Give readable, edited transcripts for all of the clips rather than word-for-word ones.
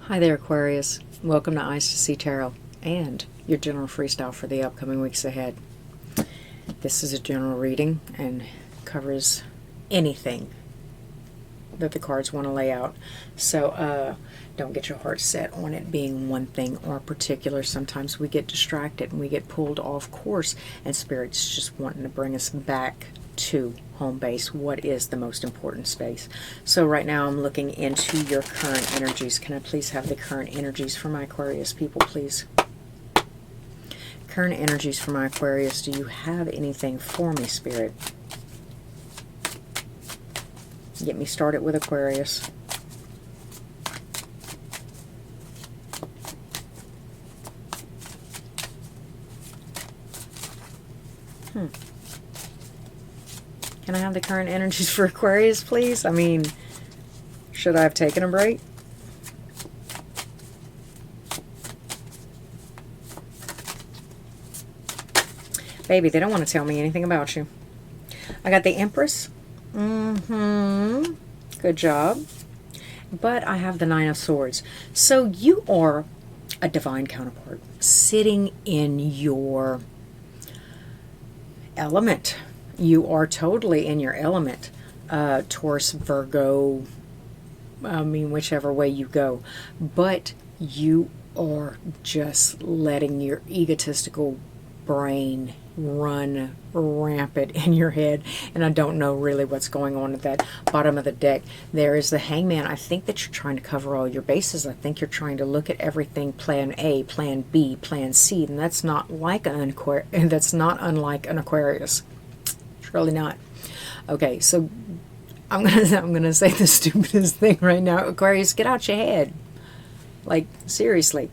Hi there, Aquarius. Welcome to Eyes to See Tarot and your general freestyle for the upcoming weeks ahead. This is a general reading and covers anything that the cards want to lay out. So don't get your heart set on it being one thing or particular. Sometimes we get distracted and we get pulled off course, and Spirit's just wanting to bring us back to home base. What is the most important space? So right now I'm looking into your current energies. Can I please have the current energies for my Aquarius people, please? Current energies for my Aquarius. Do you have anything for me, Spirit? Get me started with Aquarius. Can I have the current energies for Aquarius, please? I mean, should I have taken a break? Baby, they don't want to tell me anything about you. I got the Empress. Good job. But I have the Nine of Swords. So you are a divine counterpart, sitting in your element. You are totally in your element. Taurus, Virgo, I mean, whichever way you go. But you are just letting your egotistical brain run rampant in your head, and I don't know really what's going on at that bottom of the deck. There is the Hangman. I think that you're trying to cover all your bases. I think you're trying to look at everything, plan A, plan B, plan C, and that's not like that's not unlike an Aquarius. It's really not. Okay, so I'm gonna say the stupidest thing right now. Aquarius, get out your head. Like, seriously.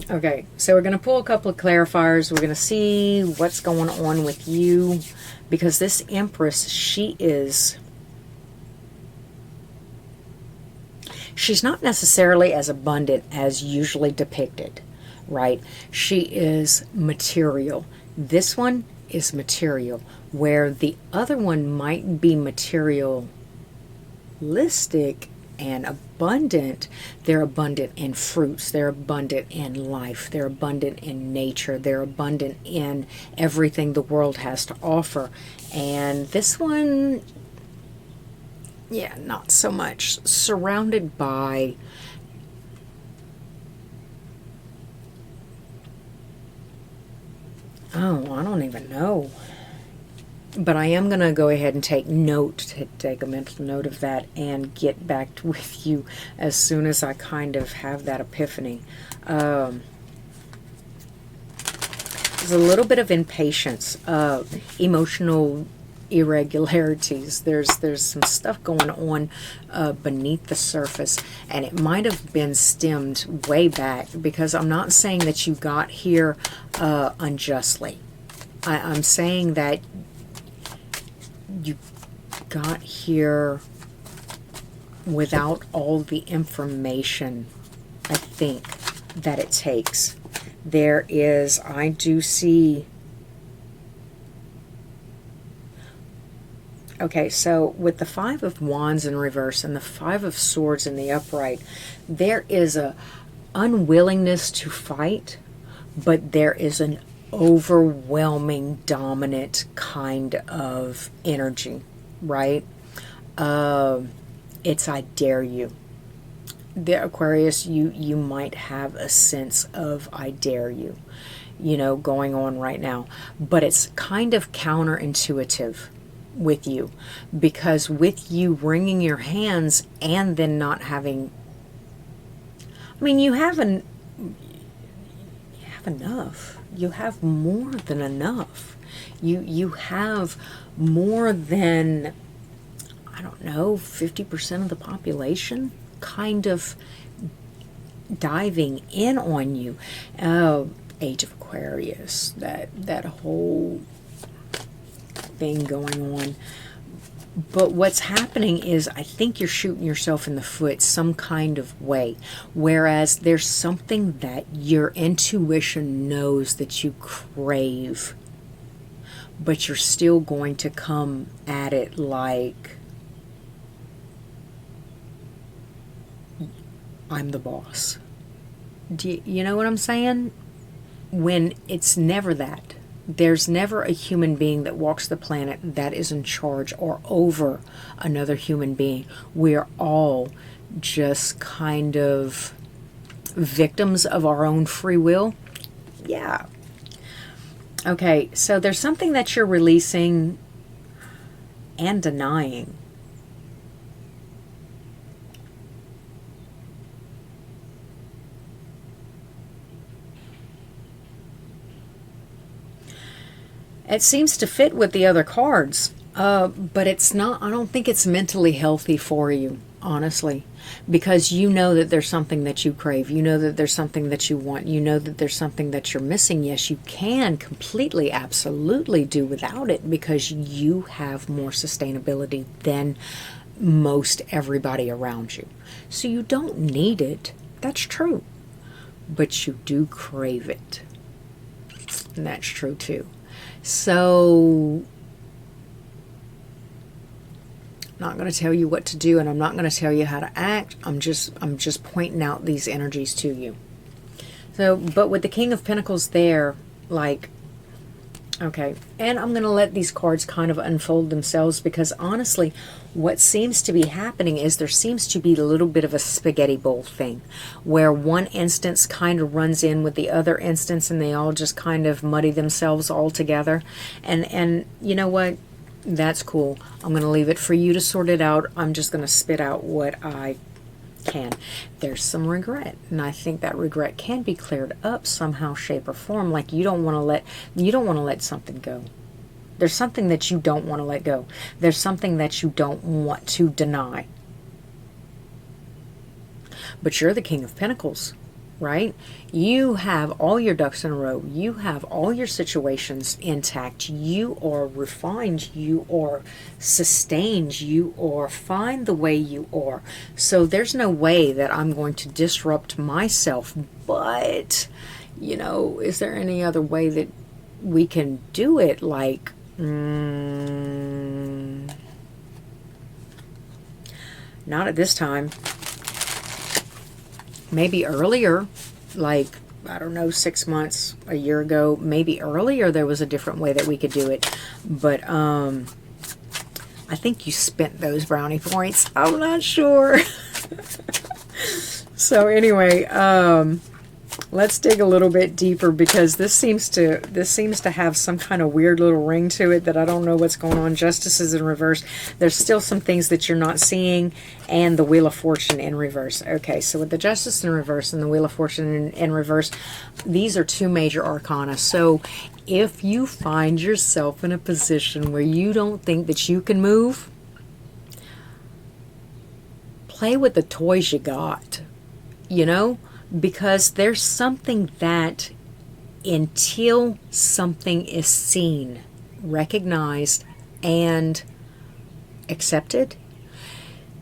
Okay, so we're going to pull a couple of clarifiers. We're going to see what's going on with you, because this Empress, she's not necessarily as abundant as usually depicted, right? She is material. This one is material, where the other one might be materialistic and abundant. They're abundant in fruits, they're abundant in life, they're abundant in nature, they're abundant in everything the world has to offer. And this one, yeah, not so much. Surrounded by I don't even know. But I am going to go ahead and take a mental note of that, and get back with you as soon as I kind of have that epiphany. There's a little bit of impatience, emotional irregularities. There's some stuff going on beneath the surface, and it might have been stemmed way back, because I'm not saying that you got here unjustly. I'm saying that you got here without all the information, I think, that it takes. I do see. Okay, so with the Five of Wands in reverse and the Five of Swords in the upright, there is a unwillingness to fight, but there is an overwhelming, dominant kind of energy, right? It's I dare you. The Aquarius, you might have a sense of I dare you, going on right now. But it's kind of counterintuitive with you, because with you wringing your hands and then not having, I mean, you have enough. You have more than enough. You have more than, I don't know, 50% of the population kind of diving in on you. Age of Aquarius, that whole thing going on. But what's happening is, I think you're shooting yourself in the foot some kind of way. Whereas there's something that your intuition knows that you crave, but you're still going to come at it like I'm the boss. You know what I'm saying? When it's never that. There's never a human being that walks the planet that is in charge or over another human being. We're all just kind of victims of our own free will. Yeah. Okay, so there's something that you're releasing and denying. It seems to fit with the other cards, but it's not. I don't think it's mentally healthy for you, honestly, because you know that there's something that you crave. You know that there's something that you want. You know that there's something that you're missing. Yes, you can completely, absolutely do without it because you have more sustainability than most everybody around you. So you don't need it. That's true. But you do crave it. And that's true too. So, I'm not going to tell you what to do, and I'm not going to tell you how to act. I'm just pointing out these energies to you. So, but with the King of Pentacles there, like, okay, and I'm going to let these cards kind of unfold themselves because honestly, what seems to be happening is there seems to be a little bit of a spaghetti bowl thing where one instance kind of runs in with the other instance and they all just kind of muddy themselves all together. And you know what? That's cool. I'm going to leave it for you to sort it out. I'm just going to spit out what I can. There's some regret, and I think that regret can be cleared up somehow, shape, or form. Like you don't want to let something go. There's something that you don't want to let go. There's something that you don't want to deny. But you're the King of Pentacles, right? You have all your ducks in a row. You have all your situations intact. You are refined. You are sustained. You are fine the way you are. So there's no way that I'm going to disrupt myself. But, you know, is there any other way that we can do it? Like, not at this time. Maybe earlier, like, I don't know, 6 months, a year ago, maybe earlier there was a different way that we could do it. But I think you spent those brownie points. I'm not sure. So anyway, let's dig a little bit deeper because this seems to have some kind of weird little ring to it that I don't know what's going on. Justice is in reverse. There's still some things that you're not seeing, and the Wheel of Fortune in reverse. Okay, so with the Justice in reverse and the Wheel of Fortune in reverse, these are two major arcana. So if you find yourself in a position where you don't think that you can move, play with the toys you got, you know? Because there's something that until something is seen, recognized, and accepted,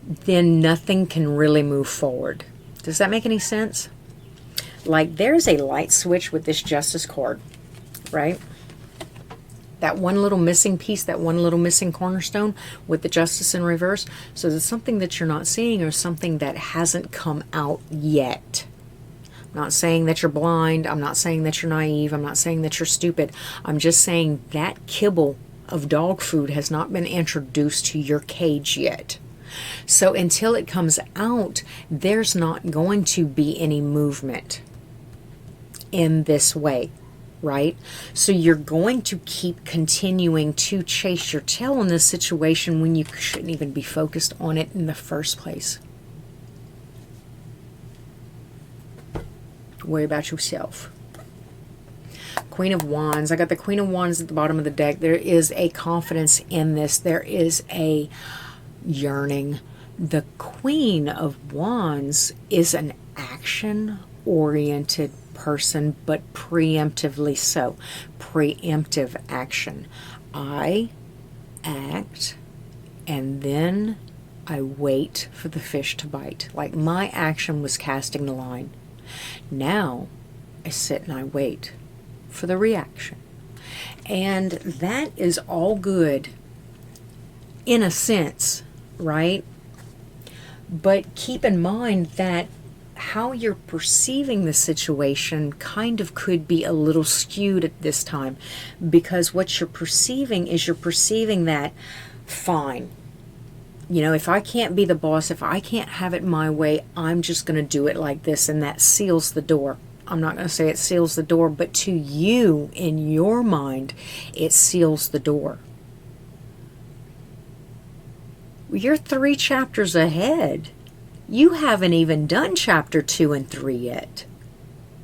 then nothing can really move forward. Does that make any sense? Like there's a light switch with this Justice card, right? That one little missing piece, that one little missing cornerstone with the Justice in reverse. So there's something that you're not seeing or something that hasn't come out yet. I'm not saying that you're blind. I'm not saying that you're naive. I'm not saying that you're stupid. I'm just saying that kibble of dog food has not been introduced to your cage yet. So until it comes out, there's not going to be any movement in this way, right? So you're going to keep continuing to chase your tail in this situation when you shouldn't even be focused on it in the first place. Worry about yourself. Queen of Wands. I got the Queen of Wands at the bottom of the deck. There is a confidence in this. There is a yearning. The Queen of Wands is an action-oriented person, but preemptively so. Preemptive action. I act, and then I wait for the fish to bite. Like my action was casting the line. Now I sit and I wait for the reaction. And that is all good in a sense, right? But keep in mind that how you're perceiving the situation kind of could be a little skewed at this time, because what you're perceiving is you're perceiving that, fine, you know, if I can't be the boss, if I can't have it my way, I'm just going to do it like this, and that seals the door. I'm not going to say it seals the door, but to you, in your mind, it seals the door. You're 3 chapters ahead. You haven't even done chapter 2 and 3 yet.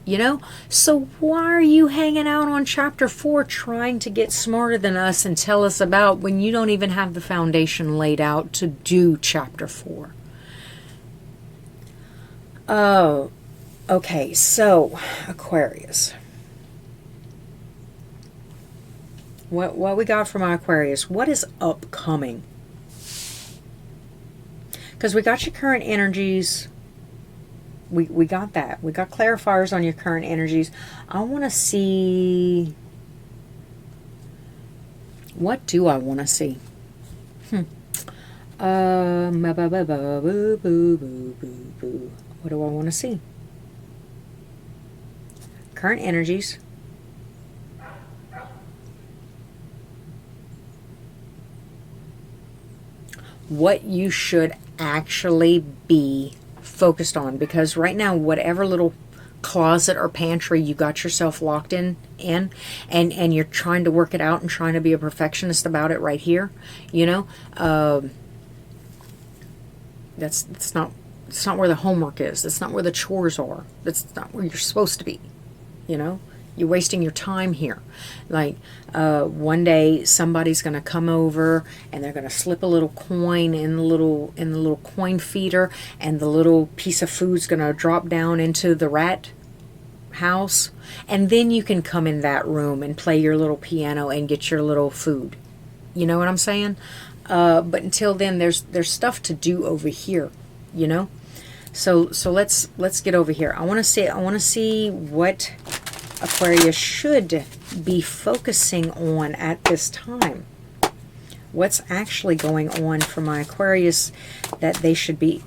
You know? So why are you hanging out on chapter 4 trying to get smarter than us and tell us about when you don't even have the foundation laid out to do chapter 4? Oh, okay. So, Aquarius. What we got from Aquarius? What is upcoming? Because we got your current energies. We got that. We got clarifiers on your current energies. I want to see... What do I want to see? What do I want to see? Current energies. What you should actually be focused on, because right now, whatever little closet or pantry you got yourself locked in and you're trying to work it out and trying to be a perfectionist about it right here, you know, that's not where the homework is. That's not where the chores are. That's not where you're supposed to be, you know. You're wasting your time here. Like, one day somebody's going to come over and they're going to slip a little coin in the little coin feeder, and the little piece of food's going to drop down into the rat house, and then you can come in that room and play your little piano and get your little food. You know what I'm saying? But until then, there's stuff to do over here, you know. So let's get over here. I want to see what Aquarius should be focusing on at this time. What's actually going on for my Aquarius that they should be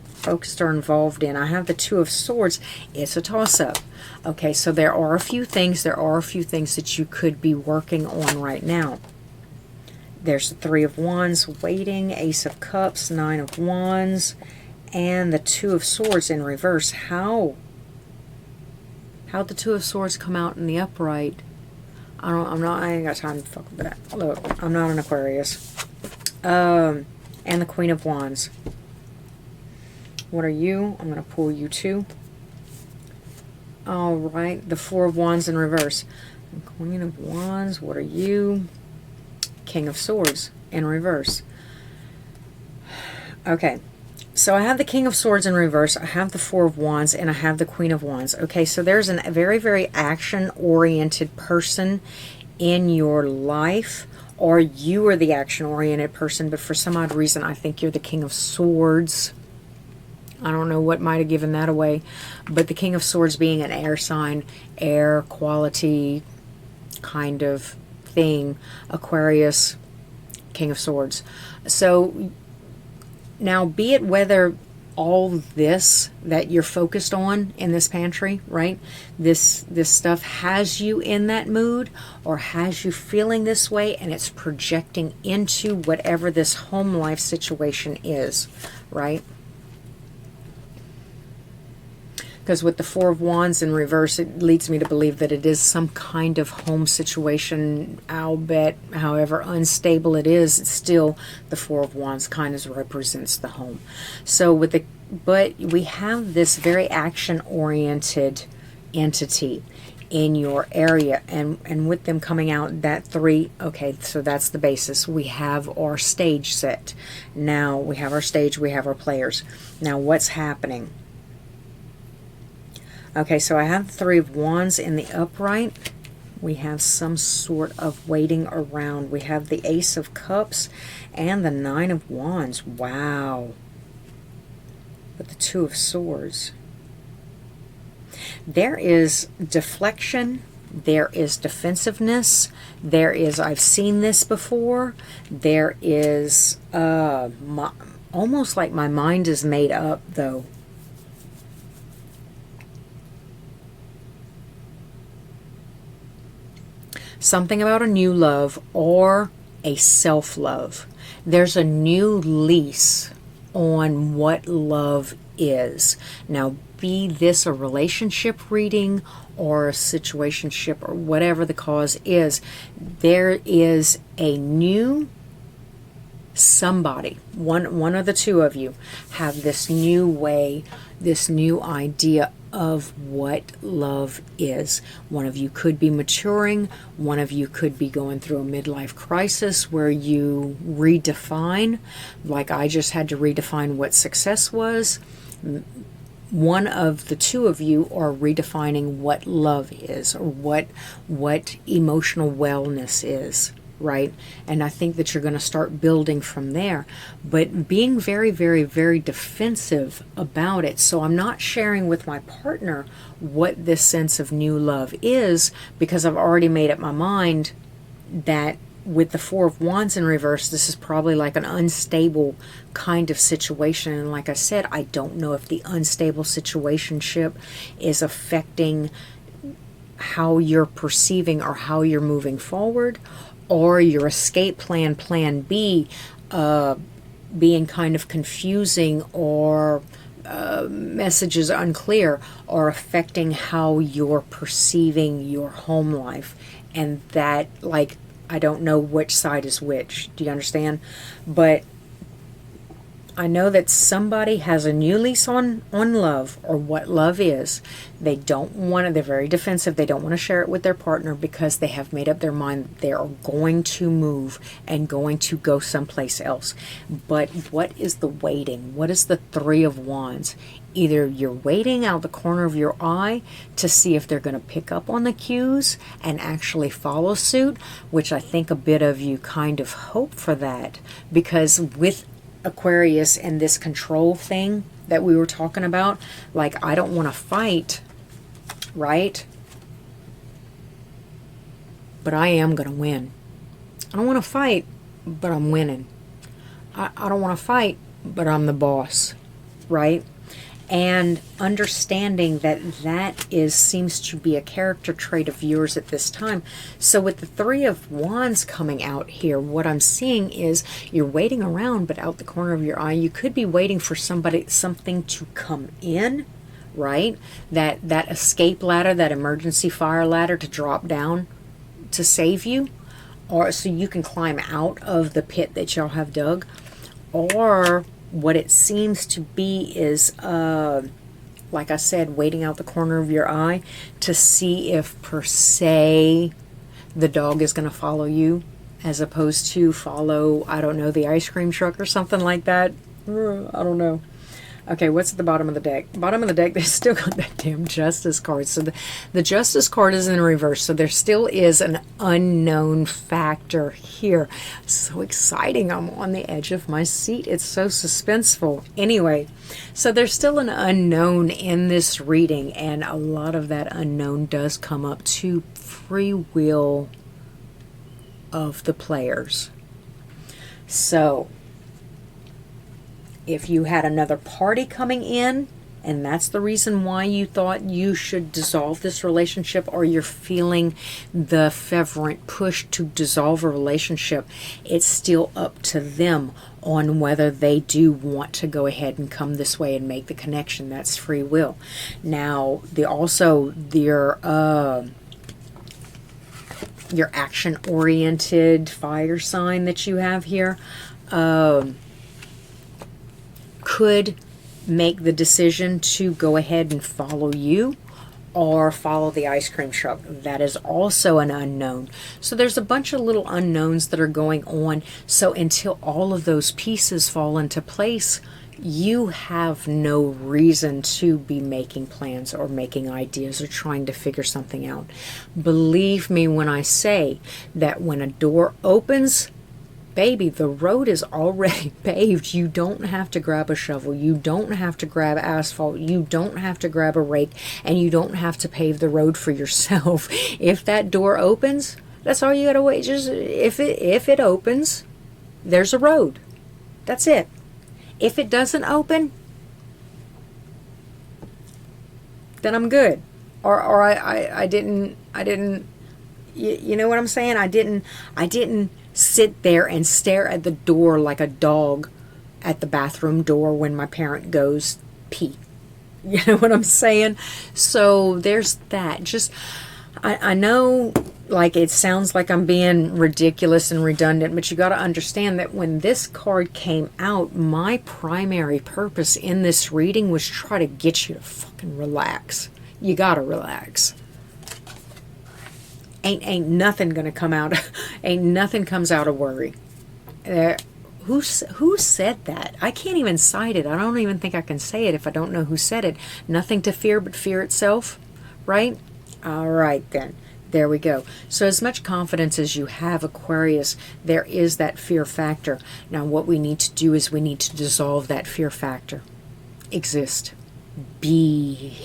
focused or involved in? I have the Two of Swords. It's a toss-up. Okay, so there are a few things that you could be working on right now. There's the Three of Wands waiting, Ace of Cups, Nine of Wands, and the Two of Swords in reverse. How'd the Two of Swords come out in the upright? I ain't got time to fuck with that. Look, I'm not an Aquarius. And the Queen of Wands. What are you? I'm going to pull you too. All right, the Four of Wands in reverse. Queen of Wands, what are you? King of Swords in reverse. Okay. So I have the King of Swords in reverse, I have the Four of Wands, and I have the Queen of Wands. Okay, so there's a very, very action-oriented person in your life, or you are the action-oriented person, but for some odd reason, I think you're the King of Swords. I don't know what might have given that away, but the King of Swords being an air sign, air quality kind of thing, Aquarius, King of Swords. So now, be it whether all this that you're focused on in this pantry, right, this stuff has you in that mood, or has you feeling this way, and it's projecting into whatever this home life situation is, right? Because with the Four of Wands in reverse, it leads me to believe that it is some kind of home situation. I'll bet, however unstable it is, it's still the Four of Wands kind of represents the home. So but we have this very action-oriented entity in your area, and with them coming out that 3, okay, so that's the basis. We have our stage set. Now we have our stage, we have our players. Now what's happening? Okay, so I have the Three of Wands in the upright. We have some sort of waiting around. We have the Ace of Cups and the Nine of Wands. Wow. But the Two of Swords. There is deflection. There is defensiveness. There is, I've seen this before. There is almost like my mind is made up, though. something about a new love or a self-love. There's a new lease on what love is. Now, be this a relationship reading or a situationship or whatever the cause is, there is a new somebody, one of the two of you have this new way, this new idea of what love is. One of you could be maturing, one of you could be going through a midlife crisis where you redefine, like I just had to redefine what success was. One of the two of you are redefining what love is, or what emotional wellness is, right? And I think that you're going to start building from there, but being very, very, very defensive about it. So I'm not sharing with my partner what this sense of new love is, because I've already made up my mind that with the Four of Wands in reverse, this is probably like an unstable kind of situation. And like I said, I don't know if the unstable situationship is affecting how you're perceiving or how you're moving forward, or your escape plan, plan B, being kind of confusing, or messages unclear, or affecting how you're perceiving your home life. And that, like, I don't know which side is which. Do you understand? But I know that somebody has a new lease on love, or what love is. They don't want to, they're very defensive. They don't want to share it with their partner because they have made up their mind that they are going to move and going to go someplace else. But what is the waiting? What is the Three of Wands? Either you're waiting out the corner of your eye to see if they're going to pick up on the cues and actually follow suit, which I think a bit of you kind of hope for that, because with Aquarius and this control thing that we were talking about, like, I don't want to fight, right? But I am going to win. I don't want to fight, but I'm winning. I don't want to fight, but I'm the boss, right? And understanding that that seems to be a character trait of yours at this time. So with the Three of Wands coming out here, what I'm seeing is you're waiting around, but out the corner of your eye, you could be waiting for something to come in, right? That escape ladder, that emergency fire ladder to drop down to save you, or so you can climb out of the pit that y'all have dug. Or what it seems to be is, like I said, waiting out the corner of your eye to see if, per se, the dog is going to follow you, as opposed to follow, I don't know, the ice cream truck or something like that. I don't know. Okay, what's at the bottom of the deck? Bottom of the deck, they still got that damn Justice card. So the Justice card is in reverse. So there still is an unknown factor here. So exciting. I'm on the edge of my seat. It's so suspenseful. Anyway, so there's still an unknown in this reading. And a lot of that unknown does come up to free will of the players. So if you had another party coming in, and that's the reason why you thought you should dissolve this relationship, or you're feeling the fervent push to dissolve a relationship, it's still up to them on whether they do want to go ahead and come this way and make the connection. That's free will. Now, your action-oriented fire sign that you have here, could make the decision to go ahead and follow you or follow the ice cream truck. That is also an unknown. So there's a bunch of little unknowns that are going on. So until all of those pieces fall into place, you have no reason to be making plans or making ideas or trying to figure something out. Believe me when I say that when a door opens, baby, the road is already paved. You don't have to grab a shovel. You don't have to grab asphalt. You don't have to grab a rake. And you don't have to pave the road for yourself. If that door opens, that's all you got to wait. Just if it opens, there's a road. That's it. If it doesn't open, then I'm good. Or I didn't You know what I'm saying? I didn't sit there and stare at the door like a dog at the bathroom door when my parent goes pee. You know what I'm saying? So there's that. Just, I know, like, it sounds like I'm being ridiculous and redundant, but you got to understand that when this card came out, my primary purpose in this reading was try to get you to fucking relax. You got to relax. Ain't nothing gonna come out. Ain't nothing comes out of worry. Who said that? I can't even cite it. I don't even think I can say it if I don't know who said it. Nothing to fear but fear itself, right? All right then. There we go. So as much confidence as you have, Aquarius, there is that fear factor. Now what we need to do is we need to dissolve that fear factor. Exist. Be.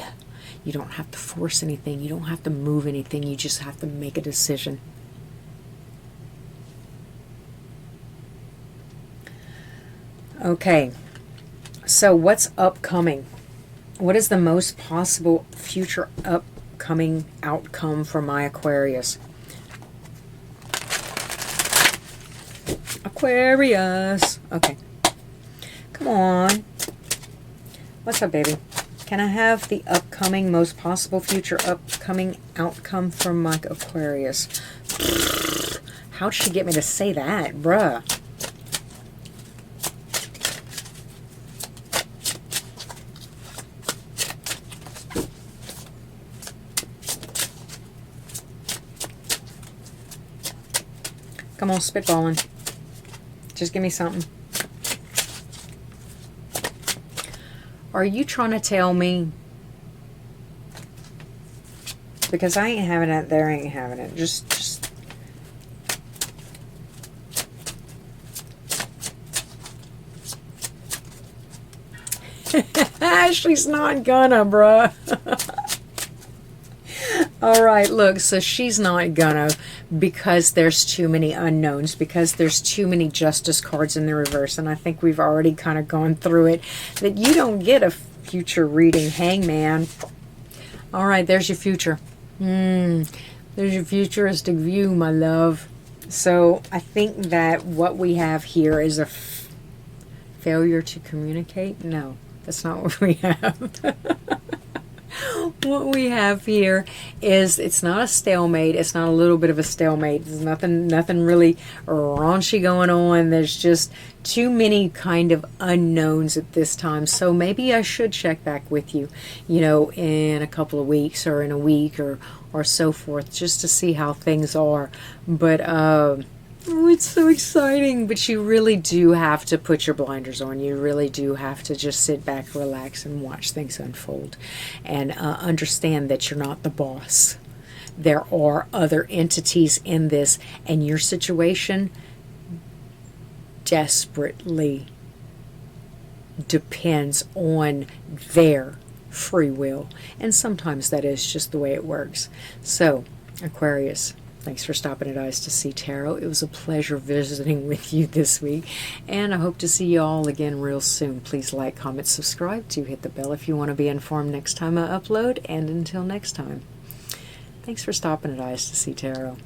You don't have to force anything. You don't have to move anything. You just have to make a decision. Okay. So what's upcoming? What is the most possible future upcoming outcome for my Aquarius? Aquarius. Okay. Come on. What's up, baby? Can I have the upcoming, most possible future upcoming outcome from my Aquarius? How'd she get me to say that, bruh? Come on, spitballing. Just give me something. Are you trying to tell me? Because I ain't having it, there ain't having it. Just. She's not gonna, bruh. All right, look, so she's not gonna, because there's too many unknowns, because there's too many justice cards in the reverse, and I think we've already kind of gone through it, that you don't get a future reading, hangman. All right, there's your future. There's your futuristic view, my love. So I think that what we have here is a failure to communicate. No, that's not what we have. What we have here is, it's not a stalemate. It's not a little bit of a stalemate. There's nothing really raunchy going on. There's just too many kind of unknowns at this time. So maybe I should check back with you, you know, in a couple of weeks or in a week or so forth, just to see how things are. But oh, it's so exciting. But you really do have to put your blinders on. You really do have to just sit back, relax, and watch things unfold. And understand that you're not the boss. There are other entities in this. And your situation desperately depends on their free will. And sometimes that is just the way it works. So, Aquarius, thanks for stopping at Eyes to See Tarot. It was a pleasure visiting with you this week, and I hope to see you all again real soon. Please like, comment, subscribe, to hit the bell if you want to be informed next time I upload, and until next time, thanks for stopping at Eyes to See Tarot.